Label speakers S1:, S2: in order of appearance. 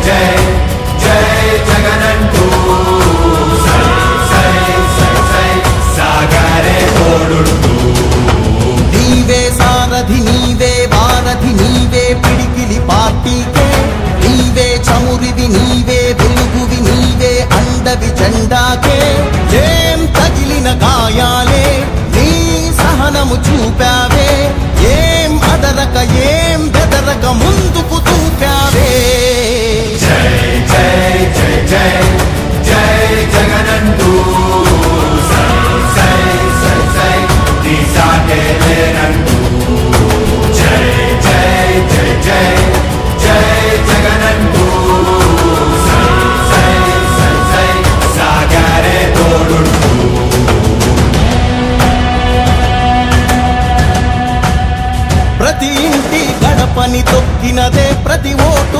S1: జై జై జగనంటూ సై సై సై సై సాగరే తోడుంటూ
S2: నీవే సారథి నీవే వారధి నీవే పిడికిలి పార్టీకే నీవే చమురివి నీవే వెలుగువి నీవే అండవి జెండాకే ఏం తగిలిన గాయాలే నీ సహనము చూపావే ఏం అదరక ఏం బెదరక ముందుకు చూపావే
S1: జై జై జై జై జై జగనంటూ సై సై సై సై నీ సాటే లేనంటూ జై జై జై జై జై జగనంటూ సై సై సై సై సాగరే తోడుంటూ
S2: ప్రతి ఇంటి గడపని తొక్కినదే ప్రతి ఓటు